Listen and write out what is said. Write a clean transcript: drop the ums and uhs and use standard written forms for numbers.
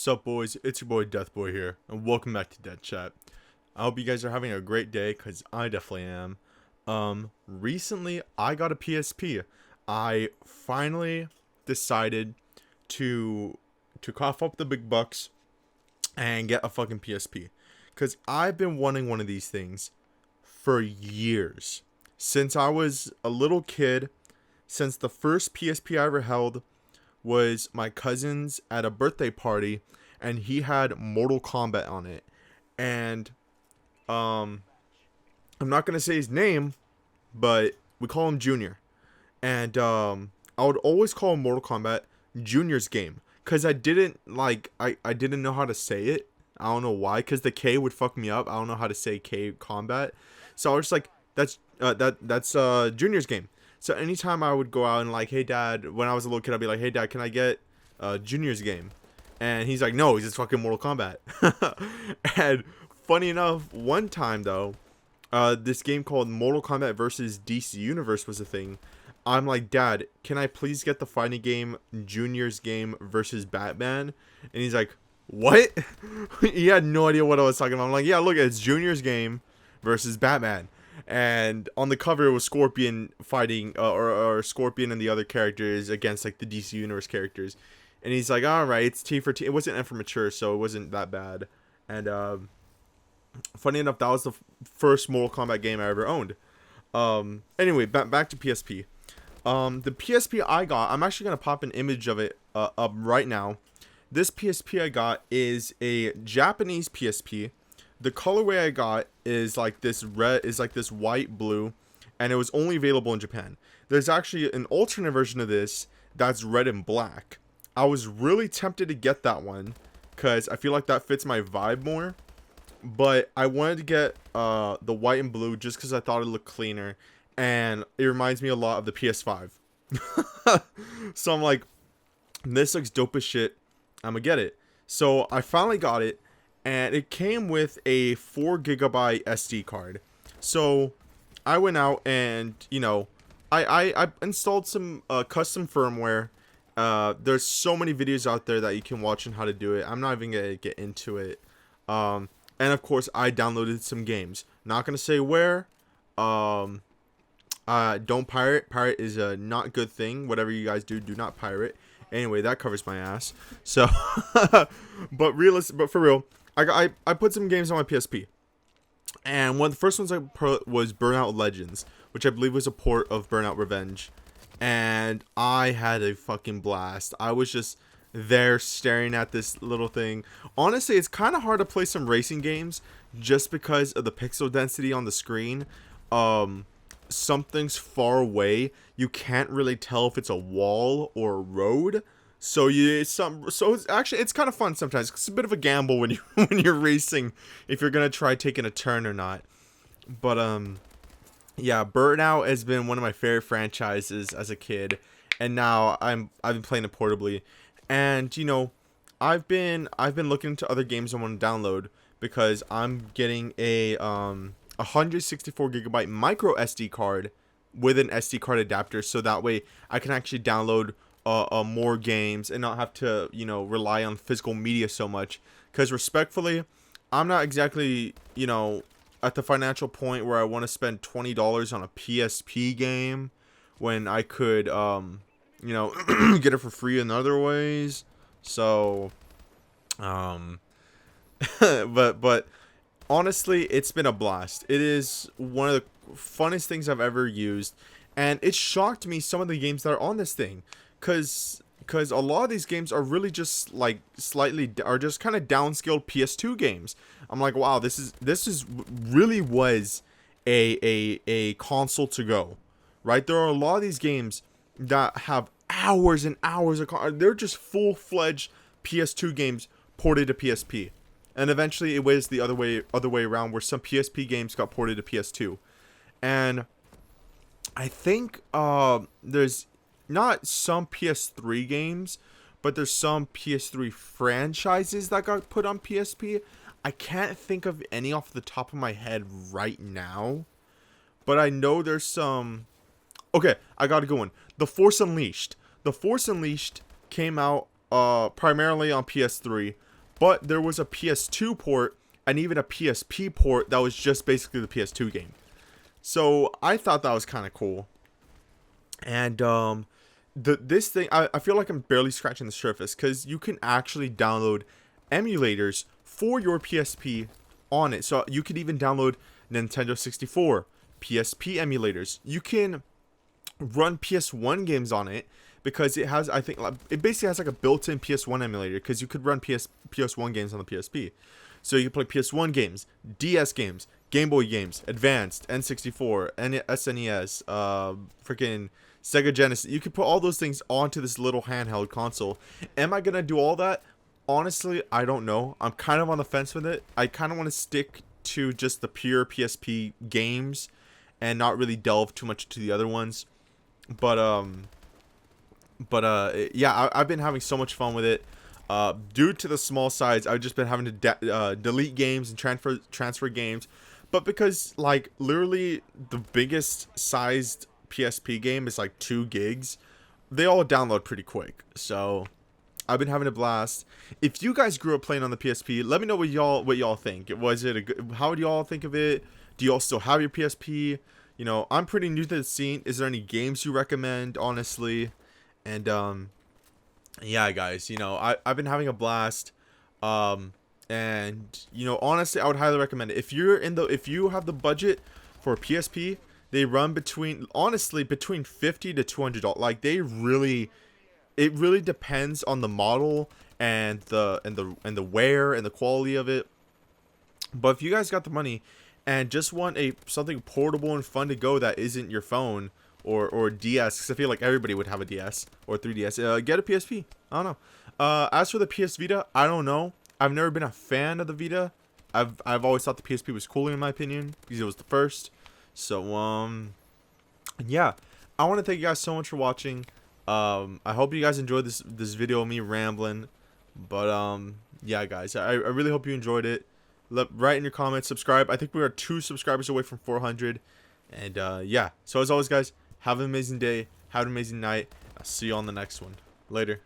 What's up, boys? It's your boy Deathboy here, and welcome back to DedChat. I hope you guys are having a great day, cause I definitely am. Recently I got a PSP. I finally decided to cough up the big bucks and get a fucking PSP, cause I've been wanting one of these things for years, since I was a little kid. Since the first PSP I ever held was my cousin's at a birthday party, and he had Mortal Kombat on it. And I'm not gonna say his name, but we call him Junior. And I would always call him Mortal Kombat Junior's game, cause I didn't know how to say it. I don't know why, cause the K would fuck me up. I don't know how to say K combat, so I was just like, that's Junior's game. So anytime I would go out and like, hey dad, when I was a little kid, I'd be like, hey dad, can I get Junior's game? And he's like, no, he's just fucking Mortal Kombat. And funny enough, one time though, this game called Mortal Kombat versus DC Universe was a thing. I'm like, dad, can I please get the fighting game Junior's game versus Batman? And he's like, what? He had no idea what I was talking about. I'm like, yeah, look, it's Junior's game versus Batman. And on the cover it was Scorpion fighting or Scorpion and the other characters against like the DC Universe characters. And he's like, all right, it's T for T. It wasn't F for mature, so it wasn't that bad. And funny enough, that was the first Mortal Kombat game I ever owned. Anyway, back to PSP. The PSP I got, I'm actually gonna pop an image of it up right now. This PSP I got is a Japanese PSP. The colorway I got is like this white blue, and it was only available in Japan. There's actually an alternate version of this that's red and black. I was really tempted to get that one because I feel like that fits my vibe more, but I wanted to get the white and blue just because I thought it looked cleaner, and it reminds me a lot of the PS5. So I'm like, this looks dope as shit, I'm gonna get it. So I finally got it, and it came with a 4 GB SD card. So I went out and, I installed some custom firmware. There's so many videos out there that you can watch on how to do it. I'm not even going to get into it. And of course, I downloaded some games. Not going to say where. Don't pirate. Pirate is a not good thing. Whatever you guys do, do not pirate. Anyway, that covers my ass. So, but for real, I put some games on my PSP, and one of the first ones I put was Burnout Legends, which I believe was a port of Burnout Revenge, and I had a fucking blast. I was just there staring at this little thing. Honestly, it's kind of hard to play some racing games just because of the pixel density on the screen. Something's far away, you can't really tell if it's a wall or a road. So it's actually, it's kind of fun sometimes. It's a bit of a gamble when you when you're racing, if you're gonna try taking a turn or not. But yeah, Burnout has been one of my favorite franchises as a kid, and now I've been playing it portably. And I've been looking into other games I want to download because I'm getting a 164 GB micro SD card with an SD card adapter, so that way I can actually download more games and not have to rely on physical media so much. Because respectfully, I'm not exactly at the financial point where I want to spend $20 on a PSP game when I could get it for free in other ways. So but honestly, it's been a blast. It is one of the funnest things I've ever used, and it shocked me some of the games that are on this thing, cause a lot of these games are really just like just kind of downscaled PS2 games. I'm like, wow, this is really was a console to go, right? There are a lot of these games that have hours and hours of they're just full-fledged PS2 games ported to PSP. And eventually it was the other way around, where some PSP games got ported to PS2. And I think there's not some PS3 games, but there's some PS3 franchises that got put on PSP. I can't think of any off the top of my head right now, but I know there's some. Okay, I got a good one. The Force Unleashed. The Force Unleashed came out primarily on PS3, but there was a PS2 port and even a PSP port that was just basically the PS2 game. So I thought that was kind of cool. And this thing, I feel like I'm barely scratching the surface, because you can actually download emulators for your PSP on it. So you could even download Nintendo 64, PSP emulators. You can run PS1 games on it, because it has, I think, it basically has like a built-in PS1 emulator, because you could run PS1 games on the PSP. So you can play PS1 games, DS games, Game Boy games, Advanced, N64, SNES, freaking Sega Genesis. You can put all those things onto this little handheld console. Am I gonna do all that? Honestly, I don't know. I'm kind of on the fence with it. I kind of want to stick to just the pure PSP games and not really delve too much to the other ones. But yeah, I've been having so much fun with it. Due to the small size, I've just been having to delete games and transfer games. But because, like, literally the biggest sized PSP game is like 2 gigs, they all download pretty quick. So I've been having a blast. If you guys grew up playing on the PSP, let me know what y'all think. Was it a good? How do y'all think of it? Do y'all still have your PSP? You know, I'm pretty new to the scene. Is there any games you recommend, honestly? And yeah, guys, you know, I've been having a blast. And you know, honestly, I would highly recommend it. If you have the budget for a PSP, they run between between $50 to $200. Like, it really depends on the model and the wear and the quality of it. But if you guys got the money and just want something portable and fun to go that isn't your phone or DS, because I feel like everybody would have a DS or 3DS, get a PSP. I don't know. As for the PS Vita, I don't know. I've never been a fan of the Vita. I've always thought the PSP was cooler, in my opinion, because it was the first. So yeah, I want to thank you guys so much for watching. I hope you guys enjoyed this video of me rambling. But yeah, guys, I really hope you enjoyed it. Write in your comments, subscribe. I think we are 2 subscribers away from 400. And yeah, so as always, guys, have an amazing day, have an amazing night. I'll see you on the next one. Later.